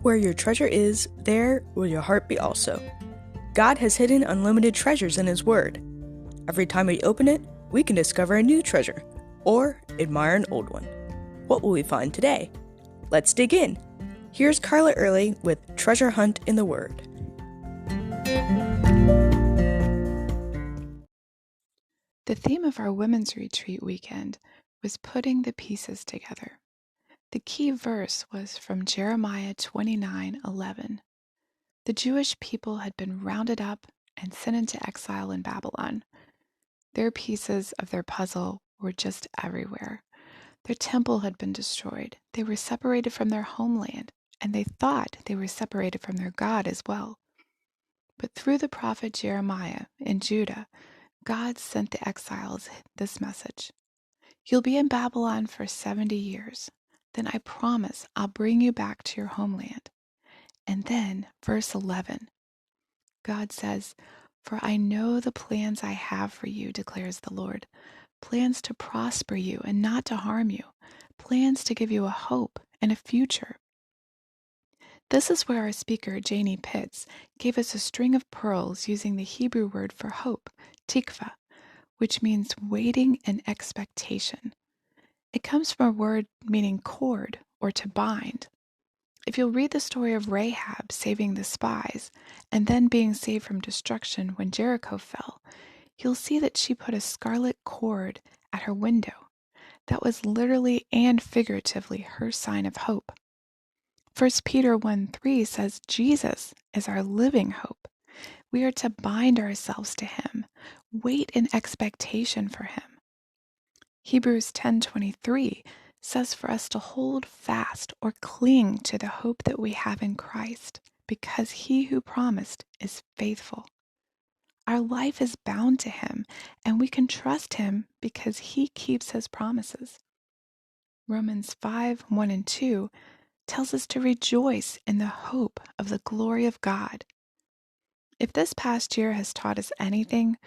Where your treasure is, there will your heart be also. God has hidden unlimited treasures in His Word. Every time we open it, we can discover a new treasure, or admire an old one. What will we find today? Let's dig in. Here's Carla Early with Treasure Hunt in the Word. The theme of our Women's Retreat weekend was putting the pieces together. The key verse was from Jeremiah 29:11. The Jewish people had been rounded up and sent into exile in Babylon. Their pieces of their puzzle were just everywhere. Their temple had been destroyed. They were separated from their homeland, and they thought they were separated from their God as well. But through the prophet Jeremiah in Judah, God sent the exiles this message. You'll be in Babylon for 70 years. Then I promise I'll bring you back to your homeland. And then, verse 11, God says, For I know the plans I have for you, declares the Lord. Plans to prosper you and not to harm you. Plans to give you a hope and a future. This is where our speaker, Janie Pitts, gave us a string of pearls using the Hebrew word for hope, tikva, which means waiting and expectation. It comes from a word meaning cord or to bind. If you'll read the story of Rahab saving the spies and then being saved from destruction when Jericho fell, you'll see that she put a scarlet cord at her window. That was literally and figuratively her sign of hope. 1 Peter 1:3 says Jesus is our living hope. We are to bind ourselves to Him, wait in expectation for Him. Hebrews 10:23 says for us to hold fast or cling to the hope that we have in Christ, because He who promised is faithful. Our life is bound to Him, and we can trust Him because He keeps His promises. Romans 5:1 and 2 tells us to rejoice in the hope of the glory of God. If this past year has taught us anything,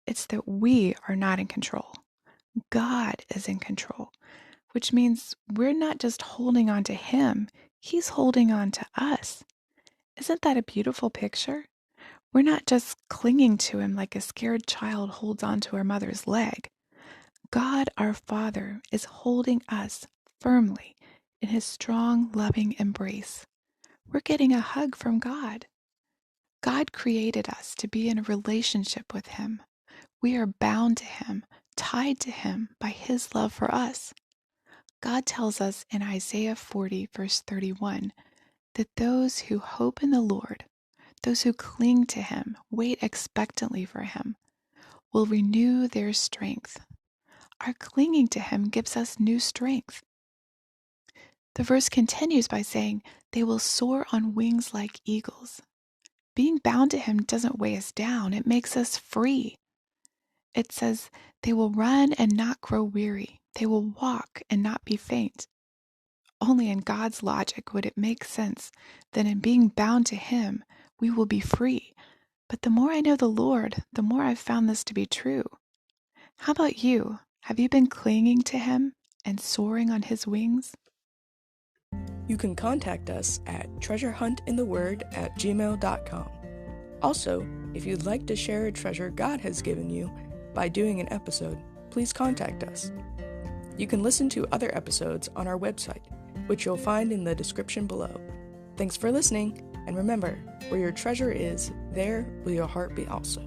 it's that we are not in control. God is in control, which means we're not just holding on to Him, He's holding on to us. Isn't that a beautiful picture? We're not just clinging to Him like a scared child holds on to her mother's leg. God, our Father, is holding us firmly in His strong, loving embrace. We're getting a hug from God. God created us to be in a relationship with Him. We are bound to Him, tied to Him by His love for us. God tells us in Isaiah 40, verse 31, that those who hope in the Lord, those who cling to Him, wait expectantly for Him, will renew their strength. Our clinging to Him gives us new strength. The verse continues by saying, they will soar on wings like eagles. Being bound to Him doesn't weigh us down, it makes us free. It says, they will run and not grow weary. They will walk and not be faint. Only in God's logic would it make sense that in being bound to Him, we will be free. But the more I know the Lord, the more I've found this to be true. How about you? Have you been clinging to Him and soaring on His wings? You can contact us at treasurehuntintheword@gmail.com. Also, if you'd like to share a treasure God has given you by doing an episode, please contact us. You can listen to other episodes on our website, which you'll find in the description below. Thanks for listening, and remember, where your treasure is, there will your heart be also.